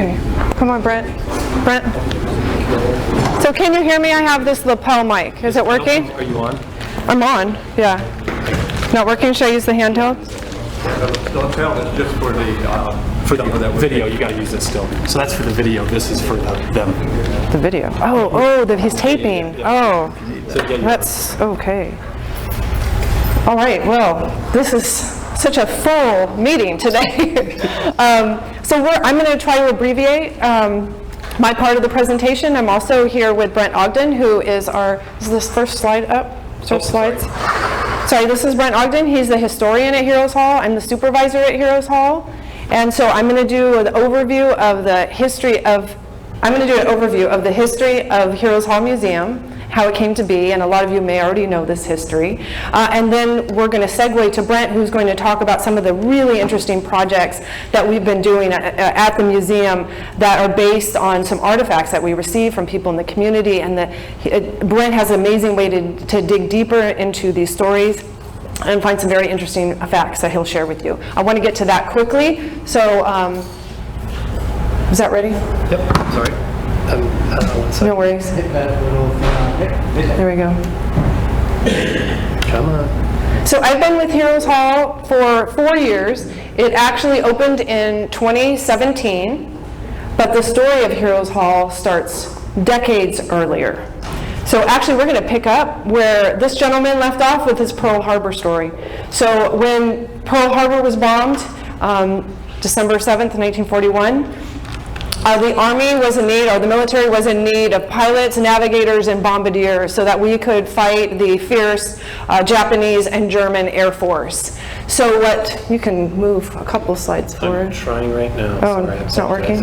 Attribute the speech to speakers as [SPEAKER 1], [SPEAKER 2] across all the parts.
[SPEAKER 1] Okay, come on, Brent. Brent. So can you hear me? I have this lapel mic. Is it working?
[SPEAKER 2] Are you on?
[SPEAKER 1] I'm on, yeah. Not working? Should I use the handheld?
[SPEAKER 2] Don't tell, it's just for the video. You got to use this still. So that's for the video. This is for them.
[SPEAKER 1] The video. He's taping. Oh, that's okay. All right, well, this is such a full meeting today. I'm going to try to abbreviate my part of the presentation. I'm also here with Brent Ogden, who is is this first slide up? Slides? Sorry, this is Brent Ogden. He's the historian at Heroes Hall. I'm the supervisor at Heroes Hall. And so I'm going to do an overview of the history of Heroes Hall Museum, how it came to be, and a lot of you may already know this history. And then we're going to segue to Brent, who's going to talk about some of the really interesting projects that we've been doing at the museum that are based on some artifacts that we receive from people in the community. And Brent has an amazing way to dig deeper into these stories and find some very interesting facts that he'll share with you. I want to get to that quickly. So, is that ready?
[SPEAKER 2] Yep, sorry.
[SPEAKER 1] No worries. There we go.
[SPEAKER 2] Come on.
[SPEAKER 1] So I've been with Heroes Hall for 4 years. It actually opened in 2017, but the story of Heroes Hall starts decades earlier. So actually we're going to pick up where this gentleman left off with his Pearl Harbor story. So when Pearl Harbor was bombed, December 7th, 1941, the Army was in need, or the military was in need of pilots, navigators, and bombardiers so that we could fight the fierce Japanese and German Air Force. So you can move a couple slides forward.
[SPEAKER 2] I'm trying right now.
[SPEAKER 1] Oh, sorry, it's not working?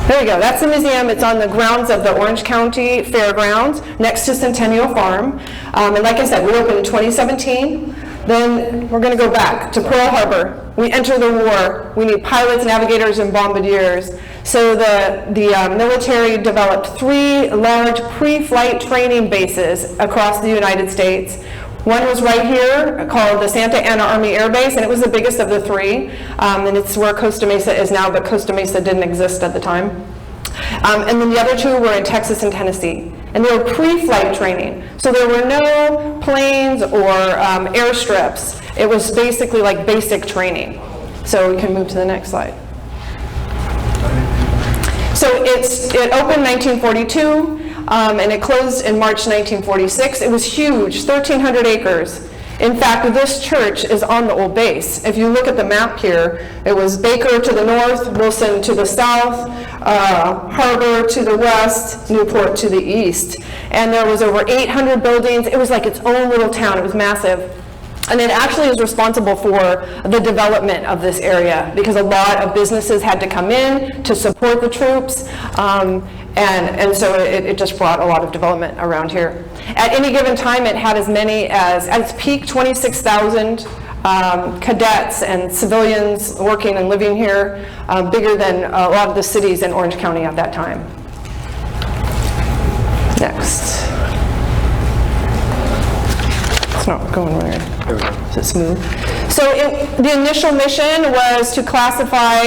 [SPEAKER 1] There we go. That's the museum. It's on the grounds of the Orange County Fairgrounds next to Centennial Farm. And like I said, we opened in 2017. Then we're going to go back to Pearl Harbor. We enter the war. We need pilots, navigators, and bombardiers. So the military developed 3 large pre-flight training bases across the United States. One was right here called the Santa Ana Army Air Base, and it was the biggest of the 3. And it's where Costa Mesa is now, but Costa Mesa didn't exist at the time. And then the other 2 were in Texas and Tennessee. And they were pre-flight training. So there were no planes or airstrips. It was basically like basic training. So we can move to the next slide. So it opened 1942, and it closed in March 1946. It was huge, 1,300 acres. In fact, this church is on the old base. If you look at the map here, it was Baker to the north, Wilson to the south, Harbor to the west, Newport to the east. And there was over 800 buildings. It was like its own little town. It was massive. And it actually is responsible for the development of this area because a lot of businesses had to come in to support the troops. And so it just brought a lot of development around here. At any given time, it had as many as, at its peak, 26,000 cadets and civilians working and living here, bigger than a lot of the cities in Orange County at that time. Next. It's not going right.
[SPEAKER 2] There we go.
[SPEAKER 1] Is it smooth? So the initial mission was to classify,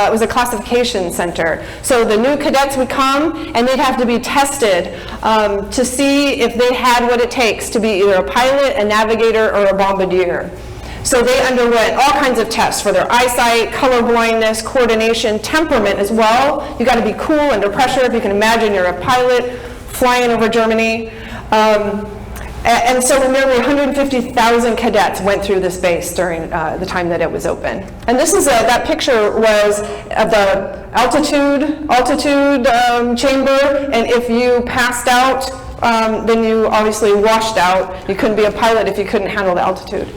[SPEAKER 1] it was a classification center. So the new cadets would come and they'd have to be tested to see if they had what it takes to be either a pilot, a navigator, or a bombardier. So they underwent all kinds of tests for their eyesight, color blindness, coordination, temperament as well. You got to be cool under pressure. If you can imagine you're a pilot flying over Germany. And so nearly 150,000 cadets went through this base during the time that it was open. And this is that picture was of the altitude chamber, and if you passed out, then you obviously washed out. You couldn't be a pilot if you couldn't handle the altitude.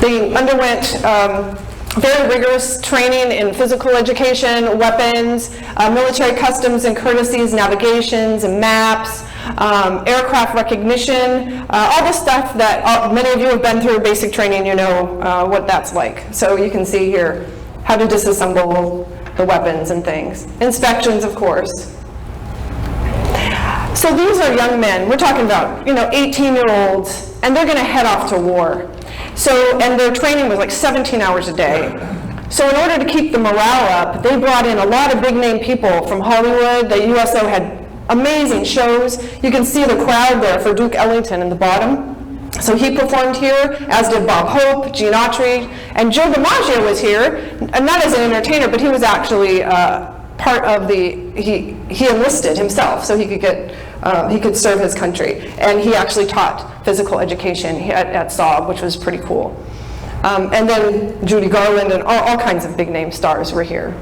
[SPEAKER 1] They underwent very rigorous training in physical education, weapons, military customs and courtesies, navigations and maps, aircraft recognition, all the stuff that many of you have been through basic training, you know what that's like. So you can see here how to disassemble the weapons and things. Inspections, of course. So these are young men. We're talking about, 18-year-olds, and they're going to head off to war. So, and their training was like 17 hours a day. So in order to keep the morale up, they brought in a lot of big name people from Hollywood. The USO had amazing shows. You can see the crowd there for Duke Ellington in the bottom. So he performed here, as did Bob Hope, Gene Autry, and Joe DiMaggio was here, not as an entertainer, but he was actually part of he enlisted himself so he could serve his country. And he actually taught physical education at Saab, which was pretty cool. And then Judy Garland and all kinds of big name stars were here.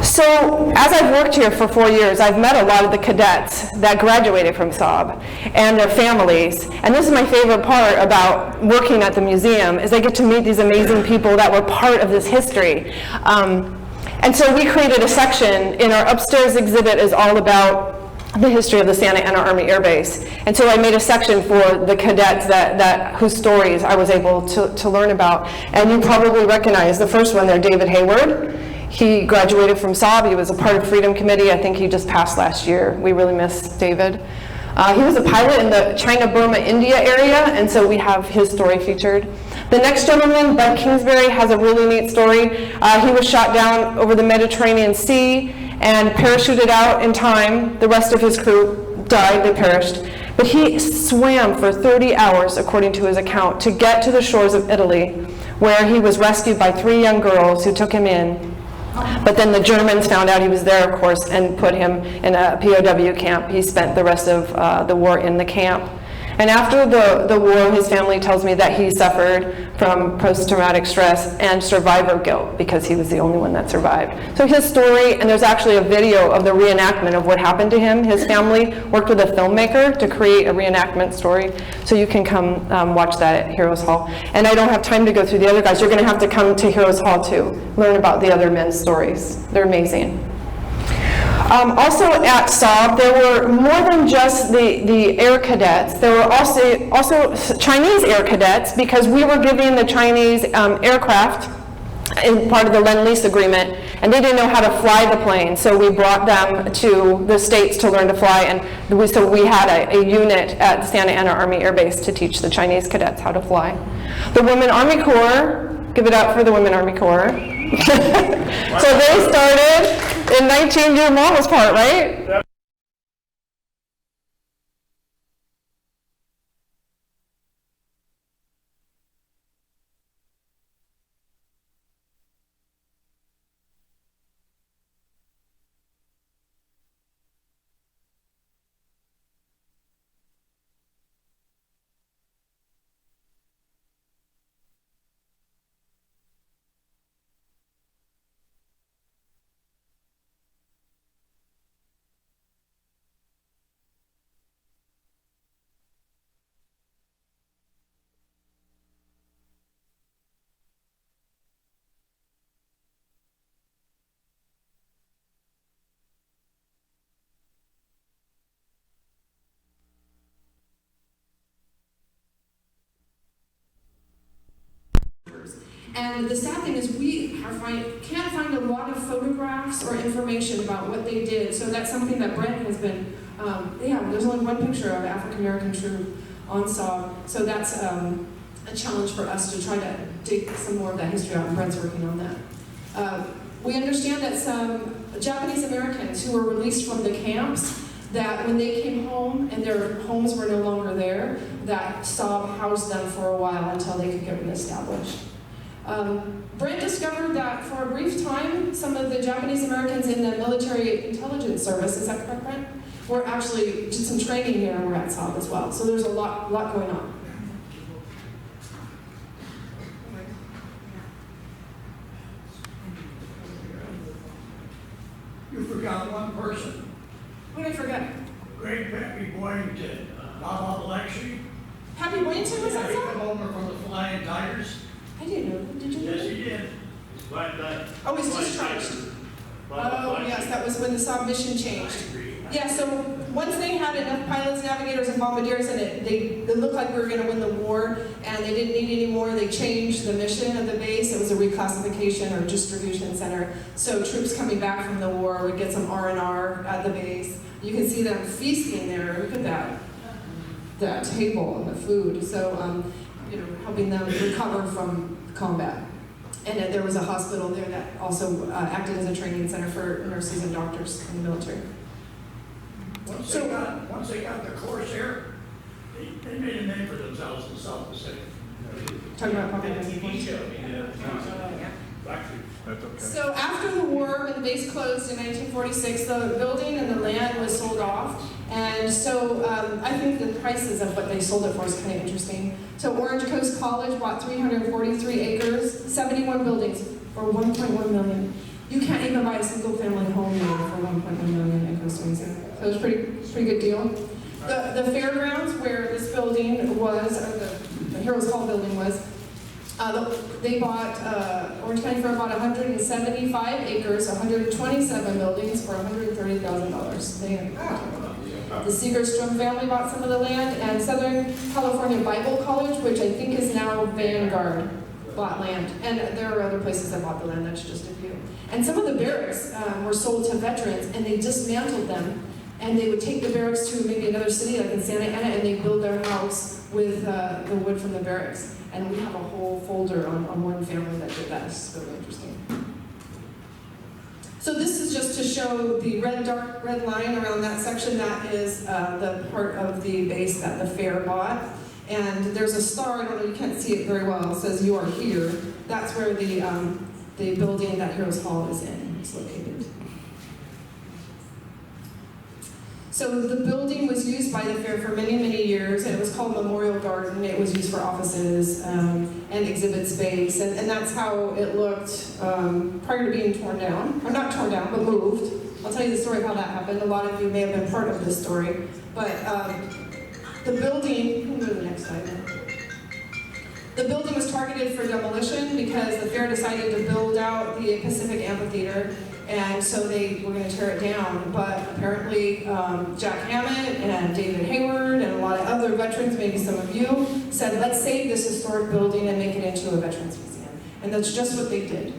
[SPEAKER 1] So as I've worked here for 4 years, I've met a lot of the cadets that graduated from Saab and their families. And this is my favorite part about working at the museum, is I get to meet these amazing people that were part of this history. And so we created a section in our upstairs exhibit is all about the history of the Santa Ana Army Air Base. And so I made a section for the cadets whose stories I was able to learn about. And you probably recognize the first one there, David Hayward. He graduated from Saab. He was a part of Freedom Committee. I think he just passed last year. We really miss David. He was a pilot in the China, Burma, India area, and so we have his story featured. The next gentleman, Bud Kingsbury, has a really neat story. He was shot down over the Mediterranean Sea and parachuted out in time. The rest of his crew died, they perished. But he swam for 30 hours, according to his account, to get to the shores of Italy, where he was rescued by 3 young girls who took him in. But then the Germans found out he was there, of course, and put him in a POW camp. He spent the rest of the war in the camp. And after the war, his family tells me that he suffered from post-traumatic stress and survivor guilt because he was the only one that survived. So his story, and there's actually a video of the reenactment of what happened to him. His family worked with a filmmaker to create a reenactment story. So you can come watch that at Heroes Hall. And I don't have time to go through the other guys. You're going to have to come to Heroes Hall to learn about the other men's stories. They're amazing. Also at Saab, there were more than just the air cadets. There were also Chinese air cadets, because we were giving the Chinese aircraft in part of the Lend-Lease agreement, and they didn't know how to fly the plane, so we brought them to the States to learn to fly, and so we had a unit at Santa Ana Army Air Base to teach the Chinese cadets how to fly. The Women Army Corps, give it up for the Women Army Corps. So they started in 19, your mom was part, right? Yep.
[SPEAKER 3] And the sad thing is we can't find a lot of photographs or information about what they did, so that's something that Brent has been, there's only one picture of an African-American troop on Saab, so that's a challenge for us to try to dig some more of that history out, and Brent's working on that. We understand that some Japanese Americans who were released from the camps, that when they came home and their homes were no longer there, that Saab housed them for a while until they could get reestablished. Brent discovered that for a brief time, some of the Japanese Americans in the military intelligence service, is that correct, Brent? Were actually did some training here and were at Saab as well. So there's a lot going on.
[SPEAKER 4] You forgot one person.
[SPEAKER 3] Who did I forget?
[SPEAKER 4] Great Pappy Boynton, Bob Alexi.
[SPEAKER 3] Pappy Boynton was at
[SPEAKER 4] He
[SPEAKER 3] Saab?
[SPEAKER 4] come over from the Flying Tigers.
[SPEAKER 3] I didn't know. Did you know?
[SPEAKER 4] Yes, he did.
[SPEAKER 3] Oh, he's discharged. Oh, yes, that was when the Saab mission changed. Yeah, so once they had enough pilots, navigators, and bombardiers in it, it looked like we were going to win the war, and they didn't need any more. They changed the mission of the base. It was a reclassification or distribution center. So troops coming back from the war would get some R&R at the base. You can see them feasting there. Look at that table and the food. So, helping them recover from combat. And there was a hospital there that also acted as a training center for nurses and doctors in the military.
[SPEAKER 4] Once
[SPEAKER 3] So-
[SPEAKER 4] they got the course here, they made a name for themselves in South Pacific.
[SPEAKER 3] Talking about
[SPEAKER 5] Did a
[SPEAKER 3] public
[SPEAKER 5] TV show.
[SPEAKER 4] Actually,
[SPEAKER 2] That's okay.
[SPEAKER 3] So after the war, when the base closed in 1946, the building and the land was sold off. And so I think the prices of what they sold it for is kind of interesting. So Orange Coast College bought 343 acres, 71 buildings for $1.1 million. You can't even buy a single family home now for $1.1 million in Costa Mesa. So it's a pretty good deal. The fairgrounds where this building was, or the Heroes Hall building was, they bought, Orange County Fair bought 175 acres, 127 buildings for $130,000. The Segerstrom family bought some of the land, and Southern California Bible College, which I think is now Vanguard, bought land. And there are other places that bought the land, that's just a few. And some of the barracks were sold to veterans, and they dismantled them. And they would take the barracks to maybe another city, like in Santa Ana, and they'd build their house with the wood from the barracks. And we have a whole folder on one family that did that. It's really interesting. So this is just to show the dark red line around that section. That is the part of the base that the fair bought. And there's a star, I don't know, you can't see it very well. It says "You are here." That's where the building that Heroes Hall is in. It's located. So the building was used by the fair for many, many years, and it was called Memorial Garden. It was used for offices and exhibit space, and that's how it looked prior to being torn down. Or not torn down, but moved. I'll tell you the story of how that happened. A lot of you may have been part of this story. But the building, we'll go to the next slide now. The building was targeted for demolition because the fair decided to build out the Pacific Amphitheater, and so they were going to tear it down. But apparently Jack Hammett and David Hayward and a lot of other veterans, maybe some of you, said, let's save this historic building and make it into a veterans museum. And that's just what they did.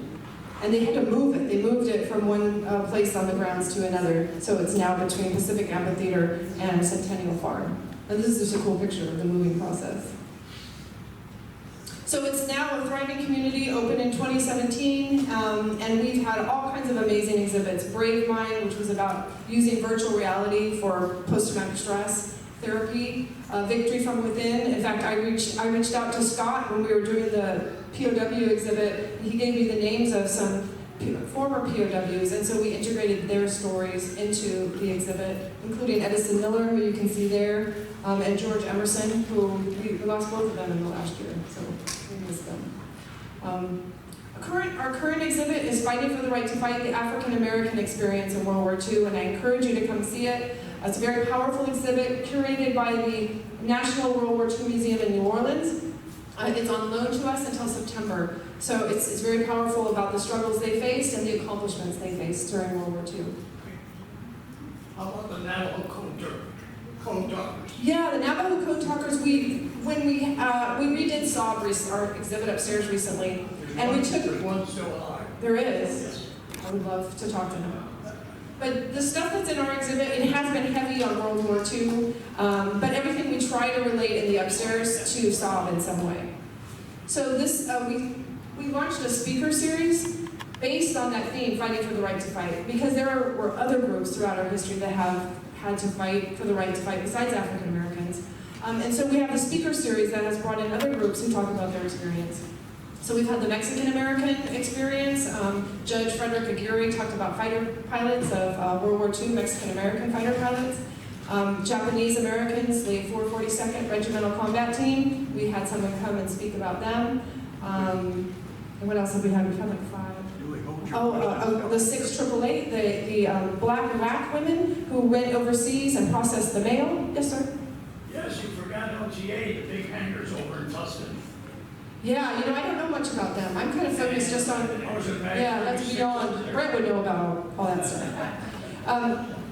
[SPEAKER 3] And they had to move it. They moved it from one place on the grounds to another. So it's now between Pacific Amphitheater and Centennial Farm. And this is just a cool picture of the moving process. So it's now a thriving community, open in 2017, and we've had all kinds of amazing exhibits. Brave Mind, which was about using virtual reality for post-traumatic stress therapy. Victory from Within. In fact, I reached out to Scott when we were doing the POW exhibit. He gave me the names of some former POWs, and so we integrated their stories into the exhibit, including Edison Miller, who you can see there, and George Emerson, who we lost both of them in the last year, so we miss them. Our current exhibit is Fighting for the Right to Fight, the African American Experience in World War II, and I encourage you to come see it. It's a very powerful exhibit curated by the National World War II Museum in New Orleans. It's on loan to us until September. So it's very powerful about the struggles they faced and the accomplishments they faced during World War II.
[SPEAKER 4] how about the Navajo Code Talkers?
[SPEAKER 3] Yeah, the Navajo Code Talkers, we redid our exhibit upstairs recently. And we took,
[SPEAKER 4] There's one still alive.
[SPEAKER 3] there is. I would love to talk to him. But the stuff that's in our exhibit, it has been heavy on World War II, but everything we try to relate in the upstairs to Saab in some way. So this, we launched a speaker series based on that theme, fighting for the right to fight, because there were other groups throughout our history that have had to fight for the right to fight besides African Americans. And so we have a speaker series that has brought in other groups who talk about their experience. So we've had the Mexican American experience. Judge Frederick Aguirre talked about fighter pilots of World War II, Mexican American fighter pilots. Japanese Americans, the 442nd Regimental Combat Team. We had someone come and speak about them. And what else have we had? We've had like 5. The 688, the black WAC women who went overseas and processed the mail. Yes, sir?
[SPEAKER 4] Yes, you forgot LGA, the big hangars over in Tustin.
[SPEAKER 3] Yeah, I don't know much about them. I'm kind of focused just on, yeah, that's beyond, Brett would know about all that stuff.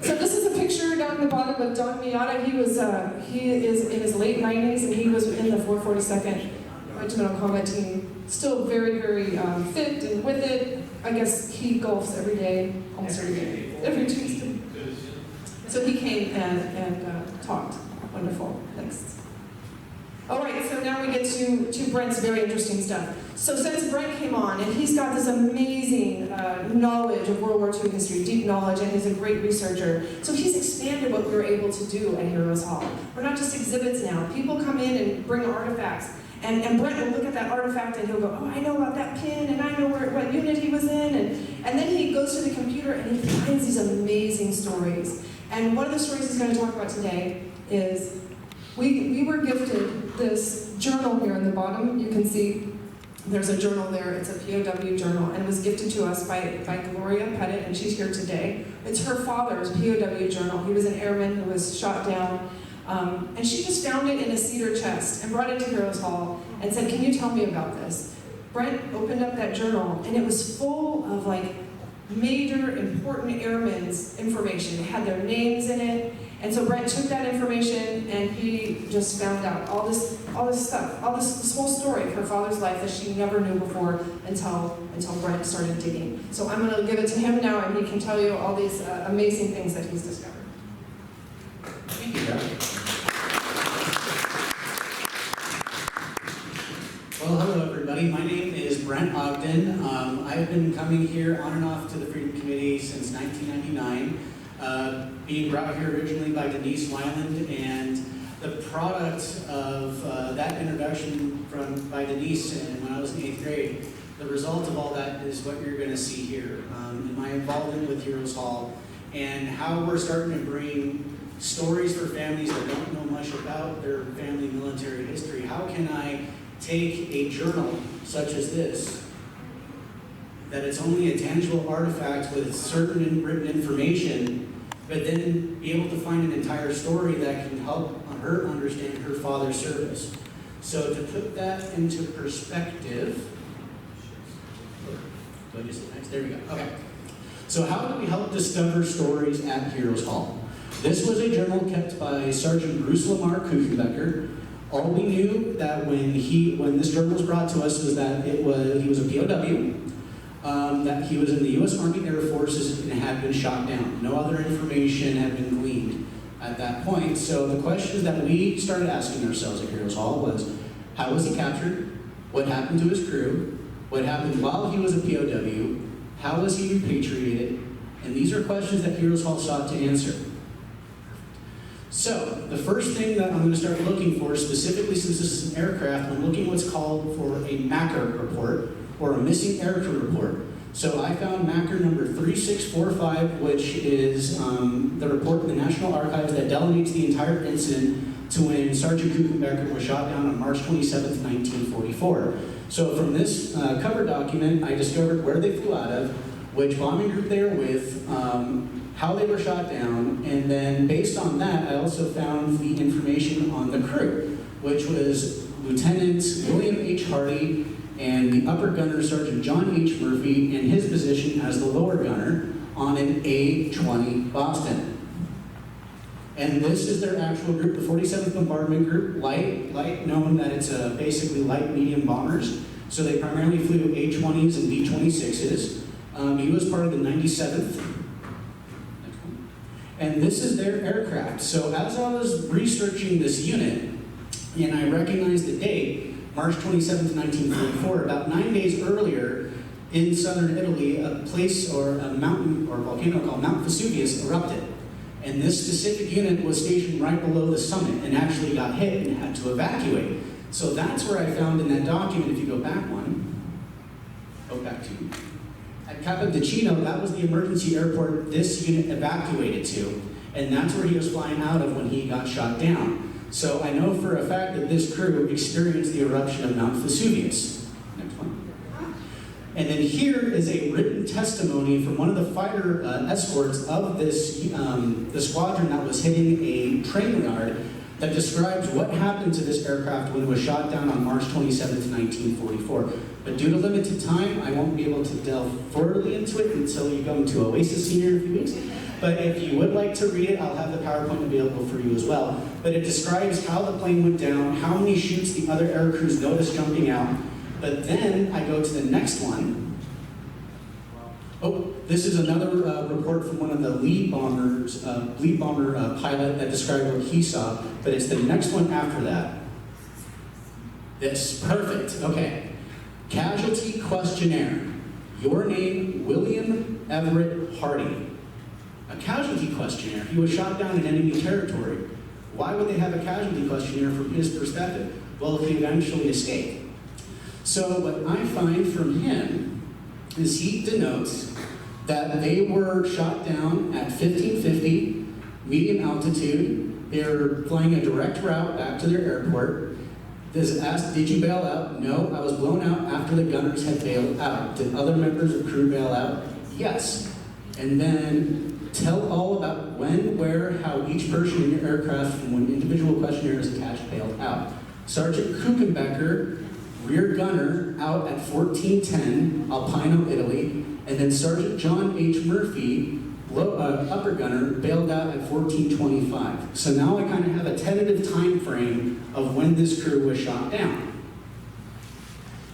[SPEAKER 3] So this is a picture down the bottom of Don Miata. He is in his late 90s, and he was in the 442nd Regimental Combat Team. Still very, very fit and with it. I guess he golfs every day, almost every Tuesday. So he came and talked. Wonderful. Next. All right, so now we get to Brent's very interesting stuff. So since Brent came on, and he's got this amazing knowledge of World War II history, deep knowledge, and he's a great researcher. So he's expanded what we were able to do at Heroes Hall. We're not just exhibits now. People come in and bring artifacts. And Brent will look at that artifact and he'll go, oh, I know about that pin, and I know what unit he was in. And then he goes to the computer and he finds these amazing stories. And one of the stories he's going to talk about today is we were gifted this journal here in the bottom. You can see there's a journal there. It's a POW journal, and it was gifted to us by Gloria Pettit, and she's here today. It's her father's POW journal. He was an airman who was shot down, and she just found it in a cedar chest and brought it to Heroes Hall and said, can you tell me about this? Brent opened up that journal, and it was full of like major important airmen's information. It had their names in it. And so Brent took that information and he just found out all this stuff, this whole story of her father's life that she never knew before until Brent started digging. So I'm going to give it to him now, and he can tell you all these amazing things that he's discovered.
[SPEAKER 5] Thank you, Jeff. Well, hello everybody. My name is Brent Ogden. I've been coming here on and off to the Freedom Committee since 1999. Being brought here originally by Denise Wyland, and the product of that introduction by Denise when I was in 8th grade, the result of all that is what you're going to see here. In my involvement with Heroes Hall, and how we're starting to bring stories for families that don't know much about their family military history. How can I take a journal such as this, that it's only a tangible artifact with certain written information, but then be able to find an entire story that can help her understand her father's service. So to put that into perspective, do I just hit next? There we go. Okay. So how do we help discover stories at Heroes Hall? This was a journal kept by Sergeant Bruce Lamar Kuchenbecker. All we knew that when this journal was brought to us was that he was a POW. That he was in the U.S. Army Air Forces and had been shot down. No other information had been gleaned at that point. So the questions that we started asking ourselves at Heroes Hall was, how was he captured? What happened to his crew? What happened while he was a POW? How was he repatriated? And these are questions that Heroes Hall sought to answer. So the first thing that I'm going to start looking for, specifically since this is an aircraft, I'm looking what's called for a MACR report, or a missing aircrew report. So I found MACR number 3645, which is the report in the National Archives that delineates the entire incident to when Sergeant Kuchenbecker was shot down on March 27th, 1944. So from this cover document, I discovered where they flew out of, which bombing group they were with, how they were shot down, and then based on that, I also found the information on the crew, which was Lieutenant William H. Hardy, and the upper gunner, Sergeant John H. Murphy, in his position as the lower gunner on an A-20 Boston. And this is their actual group, the 47th Bombardment Group, light, known that it's basically light-medium bombers. So they primarily flew A-20s and B-26s. He was part of the 97th. And this is their aircraft. So as I was researching this unit, and I recognized the date, March 27th, 1944, about 9 days earlier, in southern Italy, a place or a mountain or volcano called Mount Vesuvius erupted. And this specific unit was stationed right below the summit and actually got hit and had to evacuate. So that's where I found in that document, if you go back to, at Capodichino, that was the emergency airport this unit evacuated to. And that's where he was flying out of when he got shot down. So I know for a fact that this crew experienced the eruption of Mount Vesuvius. Next one. And then here is a written testimony from one of the fighter escorts of this the squadron that was hitting a train yard that describes what happened to this aircraft when it was shot down on March 27th, 1944. But due to limited time, I won't be able to delve further into it until you go into Oasis Senior in a few weeks. But if you would like to read it, I'll have the PowerPoint available for you as well. But it describes how the plane went down, how many chutes the other air crews noticed jumping out. But then I go to the next one. Oh, this is another report from one of the lead bomber pilot that described what he saw, but it's the next one after that. This, perfect, okay. Casualty questionnaire. Your name, William Everett Hardy. A casualty questionnaire. He was shot down in enemy territory. Why would they have a casualty questionnaire from his perspective? Well, he eventually escaped. So what I find from him is he denotes that they were shot down at 1550, medium altitude. They were flying a direct route back to their airport. This asked, did you bail out? No, I was blown out after the gunners had bailed out. Did other members of crew bail out? Yes. And then tell all about when, where, how each person in your aircraft from when individual questionnaire is attached bailed out. Sergeant Kuchenbecker, rear gunner, out at 1410, Alpino, Italy. And then Sergeant John H. Murphy, upper gunner, bailed out at 1425. So now I kind of have a tentative time frame of when this crew was shot down.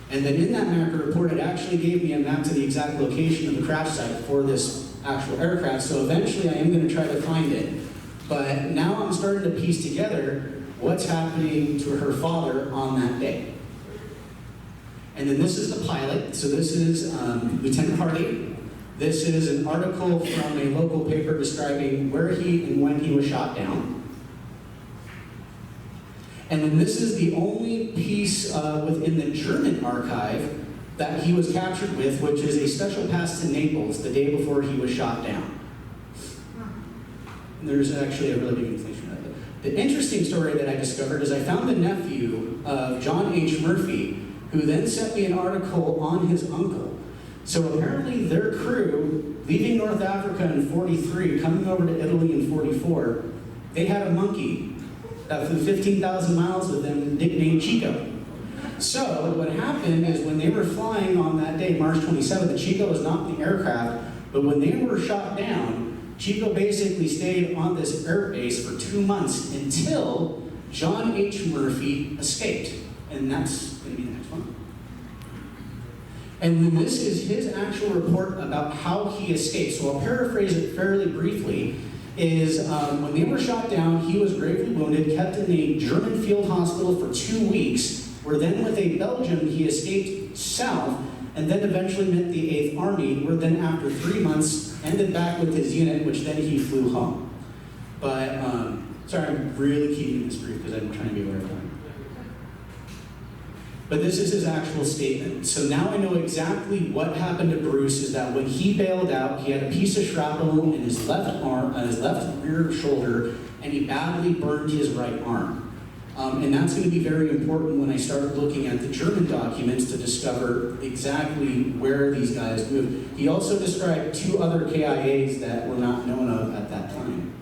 [SPEAKER 5] And then in that macro report, it actually gave me a map to the exact location of the crash site for this actual aircraft. So eventually I am going to try to find it. But now I'm starting to piece together what's happening to her father on that day. And then this is the pilot. So this is Lieutenant Hardy. This is an article from a local paper describing where he and when he was shot down. And then this is the only piece within the German archive that he was captured with, which is a special pass to Naples the day before he was shot down. And there's actually a really big inflation out of it. The interesting story that I discovered is I found the nephew of John H. Murphy, who then sent me an article on his uncle. So apparently their crew, leaving North Africa in 43, coming over to Italy in 44, they had a monkey that flew 15,000 miles with them, nicknamed Chico. So what happened is when they were flying on that day, March 27th, the Chico was not in the aircraft, but when they were shot down, Chico basically stayed on this air base for 2 months until John H. Murphy escaped. And that's going to be the next one. And then this is his actual report about how he escaped. So I'll paraphrase it fairly briefly. Is when they were shot down, he was gravely wounded, kept in a German field hospital for 2 weeks, where then with a Belgian, he escaped south, and then eventually met the 8th Army, where then after 3 months, ended back with his unit, which then he flew home. But, sorry, I'm really keeping this brief because I'm trying to be aware of time. But this is his actual statement. So now I know exactly what happened to Bruce is that when he bailed out, he had a piece of shrapnel in his left arm, on his left rear shoulder, and he badly burned his right arm. And that's going to be very important when I start looking at the German documents to discover exactly where these guys moved. He also described 2 other KIAs that were not known of at that time.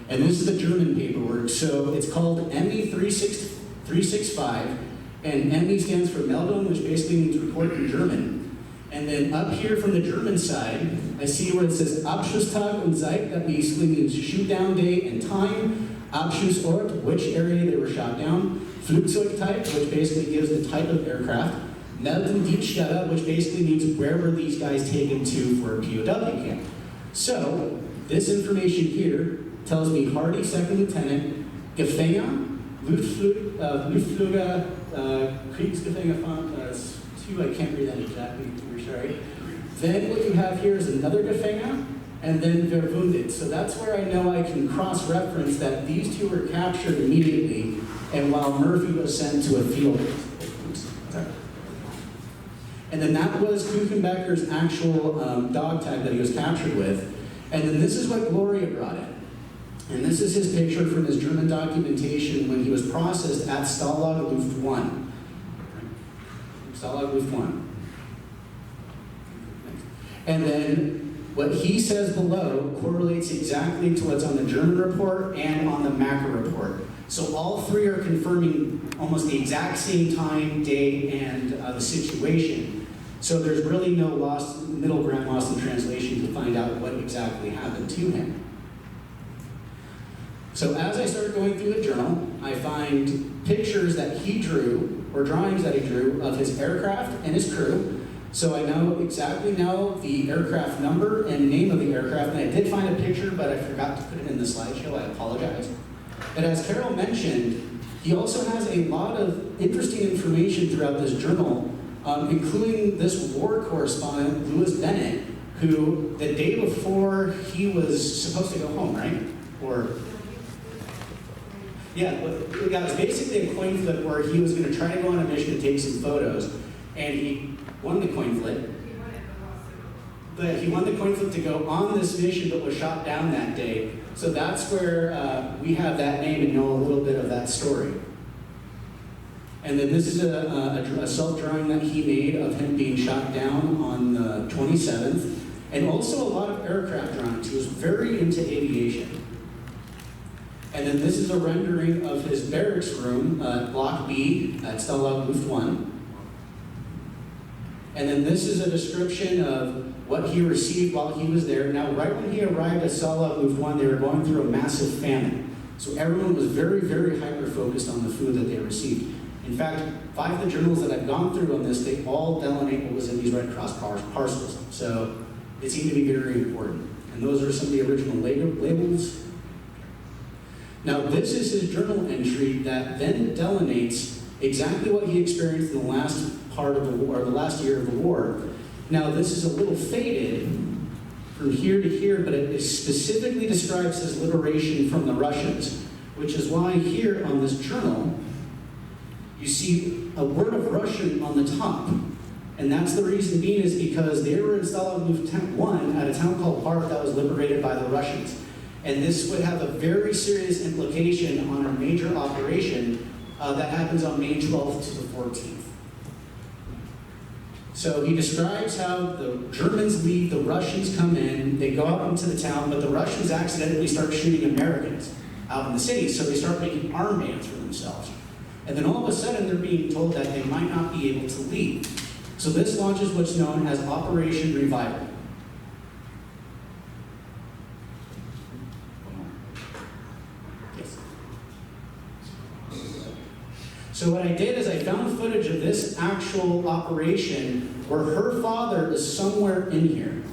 [SPEAKER 5] And this is the German paperwork. So it's called ME 365, and ME stands for Meldung, which basically means report in German. And then up here from the German side, I see where it says Abschusstag und Zeit, that basically means shoot down date and time. Abschussort, which area they were shot down. Flugzeugtype, which basically gives the type of aircraft. Meldendienststelle, which basically means where were these guys taken to for a POW camp. So this information here tells me Hardy, 2nd Lieutenant, Gefänger, Luftflüger, Kriegsgefänger, 2, I can't read that exactly, we're sorry. Then what you have here is another Gefänger, and then verwundet. So that's where I know I can cross-reference that these 2 were captured immediately, and while Murphy was sent to a field. And then that was Kuchenbecker's actual dog tag that he was captured with. And then this is what Gloria brought in. And this is his picture from his German documentation when he was processed at Stalag Luft 1. Stalag Luft 1. And then what he says below correlates exactly to what's on the German report and on the macro report. So all 3 are confirming almost the exact same time, day, and the situation. So there's really no middle ground lost in translation to find out what exactly happened to him. So as I started going through the journal, I find pictures that he drew, or drawings that he drew, of his aircraft and his crew. So I know exactly now the aircraft number and name of the aircraft, and I did find a picture, but I forgot to put it in the slideshow, I apologize. But as Carol mentioned, He also has a lot of interesting information throughout this journal, including this war correspondent, Louis Bennett, who the day before he was supposed to go home, right? Or, yeah, it was basically a coin flip where he was going to try to go on a mission to take some photos, and he won the coin flip. But he won the coin flip to go on this mission, but was shot down that day. So that's where we have that name and know a little bit of that story. And then this is a self-drawing that he made of him being shot down on the 27th. And also a lot of aircraft drawings. He was very into aviation. And then this is a rendering of his barracks room, Block B at Stalag Luft 1. And then this is a description of what he received while he was there. Now, right when he arrived at Stalag Luft 1, they were going through a massive famine. So everyone was very, very hyper-focused on the food that they received. In fact, 5 of the journals that I've gone through on this, they all delineate what was in these Red Cross parcels. So it seemed to be very important. And those are some of the original labels. Now, this is his journal entry that then delineates exactly what he experienced in the last part of the war, or the last year of the war. Now, this is a little faded from here to here, but it specifically describes his liberation from the Russians, which is why here on this journal, you see a word of Russian on the top. And that's the reason being is because they were in Stalag Luft 1 at a town called Barth that was liberated by the Russians. And this would have a very serious implication on a major operation that happens on May 12th to the 14th. So he describes how the Germans leave, the Russians come in, they go out into the town, but the Russians accidentally start shooting Americans out in the city, so they start making armbands for themselves. And then all of a sudden they're being told that they might not be able to leave. So this launches what's known as Operation Revival. Yes. So what I did is I found footage of this actual operation where her father is somewhere in here.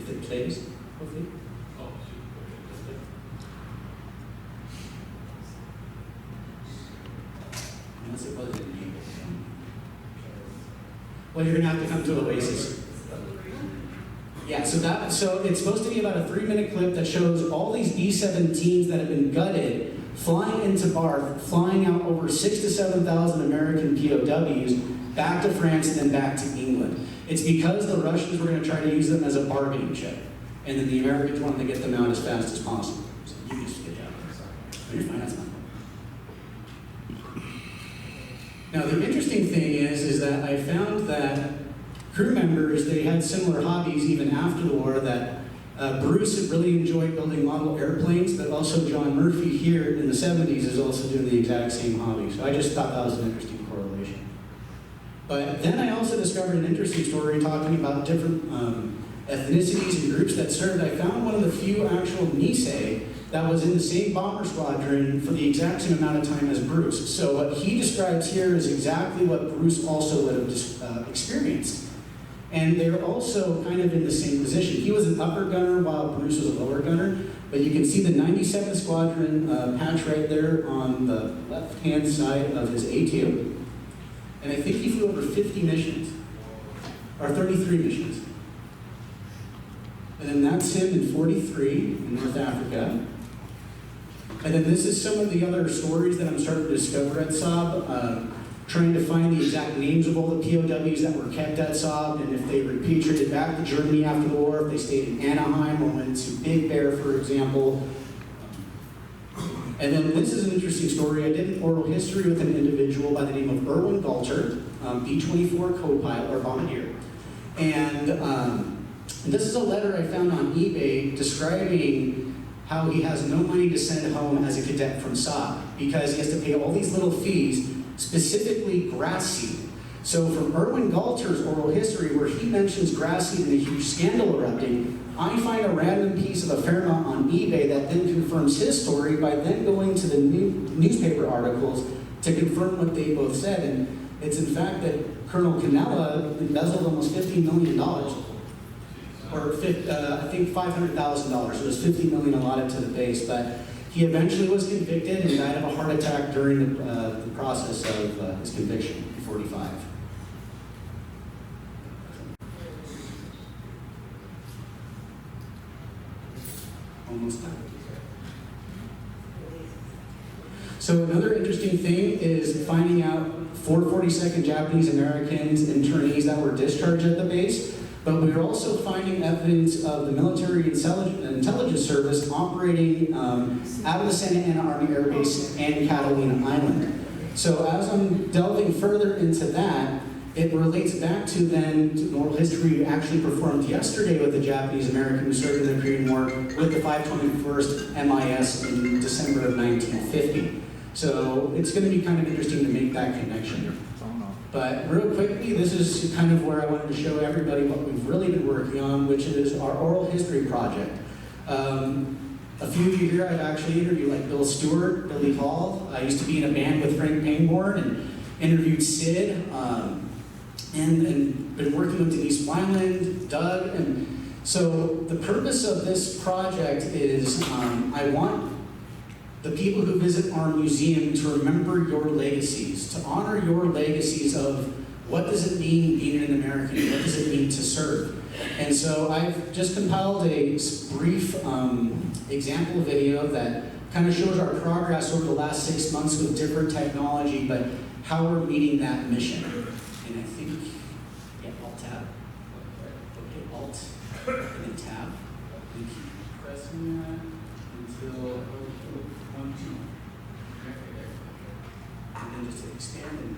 [SPEAKER 5] If it plays, hopefully. Unless it wasn't enabled. Well, you're gonna have to come to Oasis. Yeah, so it's supposed to be about a 3-minute clip that shows all these B-17s that have been gutted, flying into Barth, flying out over 6,000 to 7,000 American POWs back to France and then back to England. It's because the Russians were going to try to use them as a bargaining chip, and then the Americans wanted to get them out as fast as possible. So you just get out. You're fine, that's fine. Now the interesting thing is that I found that crew members, they had similar hobbies even after the war, that Bruce had really enjoyed building model airplanes, but also John Murphy here in the 70s is also doing the exact same hobby. So I just thought that was an interesting correlation. But then I also discovered an interesting story talking about different ethnicities and groups that served. I found one of the few actual Nisei that was in the same bomber squadron for the exact same amount of time as Bruce. So what he describes here is exactly what Bruce also would have experienced. And they're also kind of in the same position. He was an upper gunner while Bruce was a lower gunner, but you can see the 97th Squadron patch right there on the left-hand side of his A2. And I think he flew over 50 missions, or 33 missions. And then that's him in 43 in North Africa. And then this is some of the other stories that I'm starting to discover at Saab. Trying to find the exact names of all the POWs that were kept at Saab, and if they repatriated back to Germany after the war, if they stayed in Anaheim or went to Big Bear, for example. And then this is an interesting story. I did an oral history with an individual by the name of Erwin Galter, B-24 co-pilot or bombardier. And this is a letter I found on eBay describing how he has no money to send home as a cadet from Saab because he has to pay all these little fees, specifically grass seed. So from Erwin Galter's oral history, where he mentions grass seed and a huge scandal erupting, I find a random piece of a Fairmont on eBay that then confirms his story by then going to the newspaper articles to confirm what they both said. And it's in fact that Colonel Canella embezzled almost $50 million, or I think $500,000. So it was $50 million allotted to the base, but He eventually was convicted and died of a heart attack during the process of his conviction in 45. Almost done. So another interesting thing is finding out 442nd Japanese Americans internees that were discharged at the base, but we are also finding evidence of the military intelligence service operating out of the Santa Ana Army Air Base and Catalina Island. So as I'm delving further into that, it relates back to then to oral history we actually performed yesterday with the Japanese American who served in the Korean War with the 521st MIS in December of 1950. So it's going to be kind of interesting to make that connection. But real quickly, this is kind of where I wanted to show everybody what we've really been working on, which is our oral history project. A few of you here I've actually interviewed, like Bill Stewart, Billy Hall. I used to be in a band with Frank Pangborn and interviewed Sid, and been working with Denise Wineland, Doug. And so the purpose of this project is I want the people who visit our museum to remember your legacies, to honor your legacies of what does it mean being an American, what does it mean to serve. And so I've just compiled a brief example video that kind of shows our progress over the last 6 months with different technology, but how we're meeting that mission. And I think, yeah, Alt-Tab. Okay, Alt, and then Tab. And keep pressing that until 1, 2. And then just expand and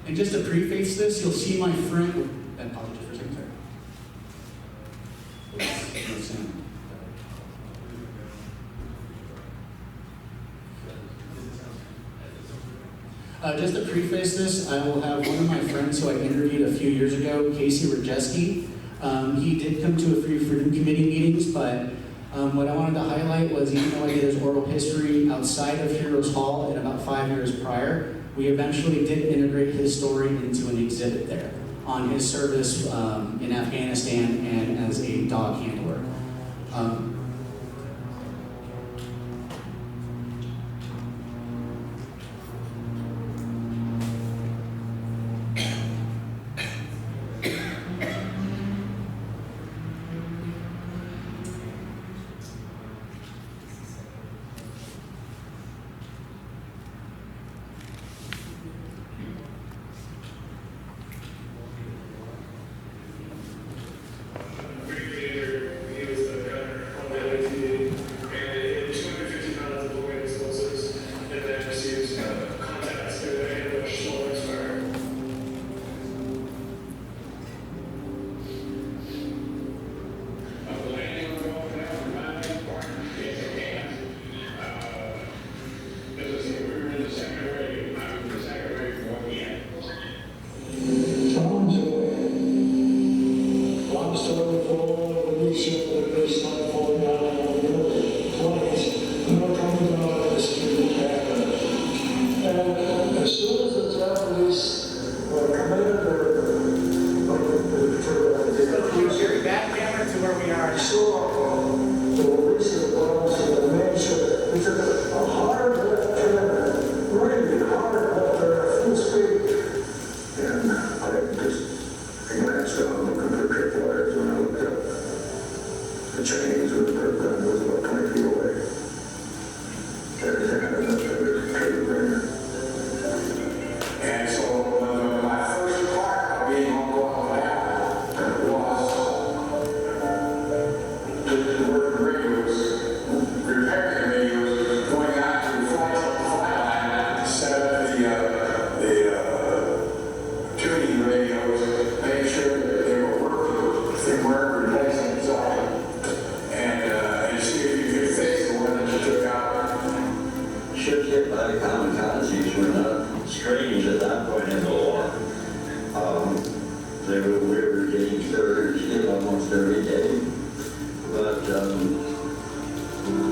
[SPEAKER 5] And just to preface this, you'll see my friend. I apologize for a second, sorry. Just to preface this, I will have one of my friends who I interviewed a few years ago, Casey Rajeski. He did come to a few Freedom Committee meetings, but what I wanted to highlight was even though I did his oral history outside of Heroes Hall in about 5 years prior, we eventually did integrate his story into an exhibit there on his service in Afghanistan and as a dog handler.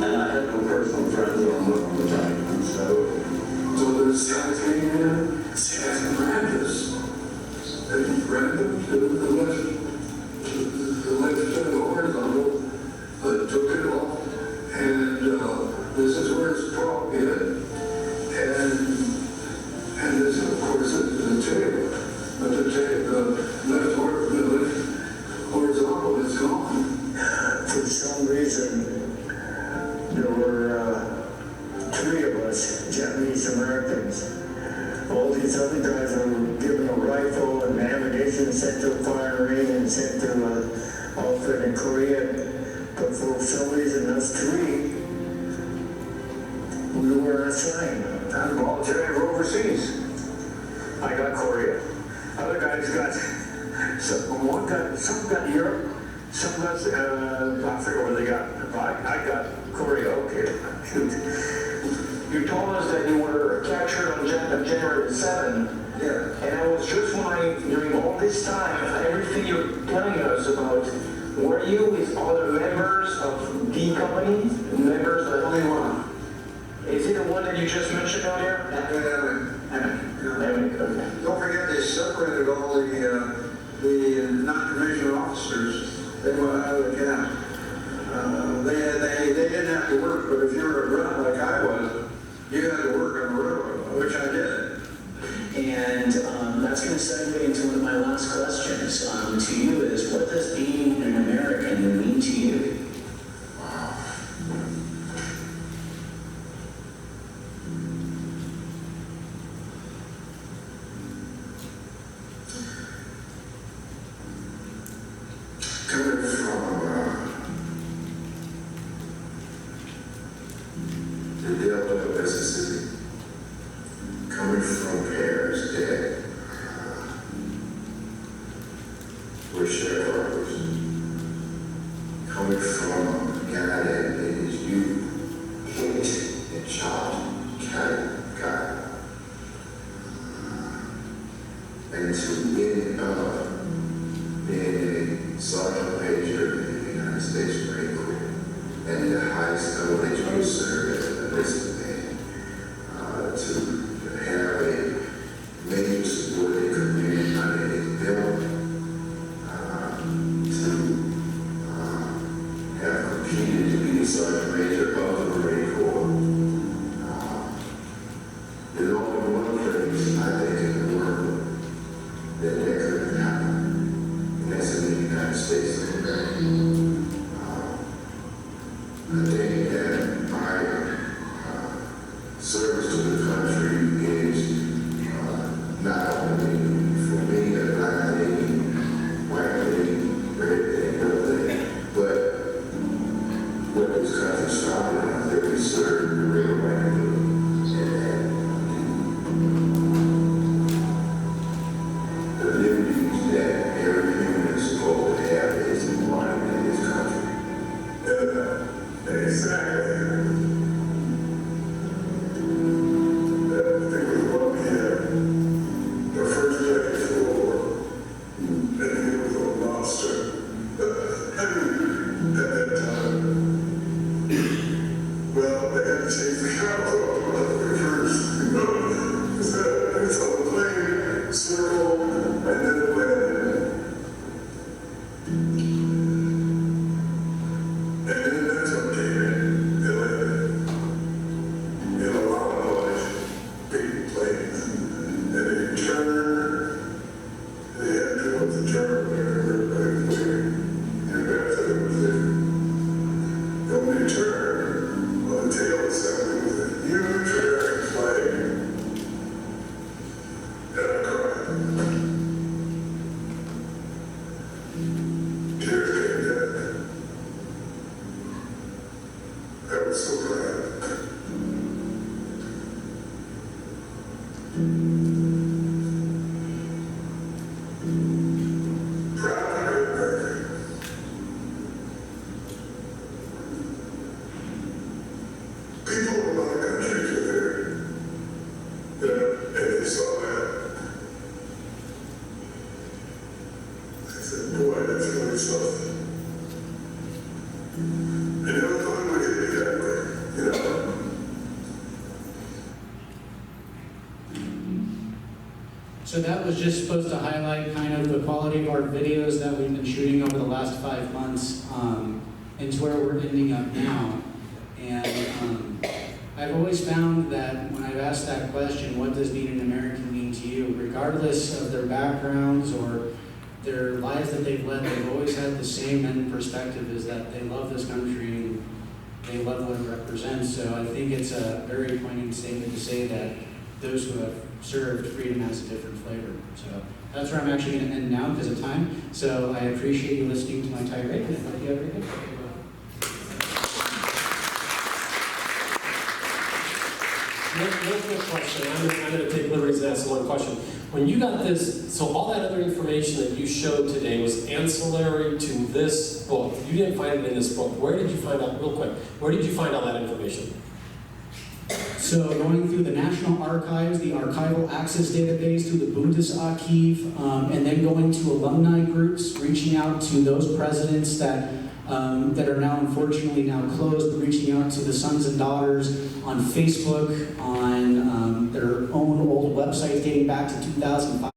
[SPEAKER 6] And I had no personal friends on the time. So this guy came in, this guy grabbed us, and he grabbed him to the left horizontal, took it off, and this is where his prop hit, and this of course is the tail, but the left horizontal is gone.
[SPEAKER 7] For some reason, there were 3 of us, Japanese Americans. All these other guys were given a rifle and ammunition, sent to a firing and sent to an outfit in Korea. But for some reason, us 3, we were assigned.
[SPEAKER 6] I'm volunteering to go overseas.
[SPEAKER 7] I got Korea. Other guys got, some got Europe, some got, I forget what they got. I got Korea, okay, shoot.
[SPEAKER 8] You told us that you were captured on January 7.
[SPEAKER 6] Yeah.
[SPEAKER 8] And I was just wondering, during all this time, everything you're telling us about, were you with other members of the company? Members of
[SPEAKER 6] Only one.
[SPEAKER 8] Is it the one that you just mentioned earlier? Okay.
[SPEAKER 6] Don't forget they separated all the non-commissioned officers. They went out of the camp. They didn't have to work, but if you were a grunt like I was, you had to work on the railroad, which I did.
[SPEAKER 5] And that's going to segue into one of my last questions to you is, what does being an American mean to you?
[SPEAKER 6] Coming from the Delta of Mississippi, coming from parents that were sharecroppers, coming from a guy that in his youth hit and shot, got and to end up being a sergeant major in the United States Marine Corps and the highest level that you can serve as an enlisted man, to have a major supporting career under his belt, to have competed to be the sergeant major of the Marine Corps. There's only one place I think in the world that could have happened, and that's in the United States of America. I think that my service to the country is not only for me, a black lady, white lady, red lady, blue lady, but what this country started out that we serve the railroad and the liberties that every human is supposed to have is embodied in this country. Exactly. They were going here the first day before, and he was a monster. At that time, well, they had to change the cows first. It's on the plane, circle, and then it landed. And then that's what came in. It landed in a lot of noise, big planes. And they turned, they had to put the turn everybody was waiting. And that's what it was there. And when they turned, well, the tail assembly was a huge American flag. And I cried. Tears came down. I was so glad. Proud of America. People from other countries were there. And they saw that. I said, boy, that's really something. I never thought it would hit me that way, you know?
[SPEAKER 5] So that was just supposed to highlight kind of the quality of our videos that we've been shooting over the last 5 months, and to where we're ending up now. And I've always found that when I've asked that question, what does being an American mean to you, regardless of their backgrounds or their lives that they've led, they've always had the same end perspective, is that they love this country and they love what it represents. So I think it's a very poignant statement to say that those who have served, freedom has a different flavor. So that's where I'm actually going to end now because of time. So I appreciate you listening to my tirade, and I hope you have a great day.
[SPEAKER 9] Real quick question. I'm going to take liberties and ask one question. When you got this, so all that other information that you showed today was ancillary to this book. You didn't find it in this book. Where did you find out, real quick, where did you find all that information?
[SPEAKER 5] So going through the National Archives, the Archival Access Database, through the Bundesarchiv, and then going to alumni groups, reaching out to those presidents that that are now unfortunately now closed, but reaching out to the sons and daughters on Facebook, on their own old websites dating back to 2005.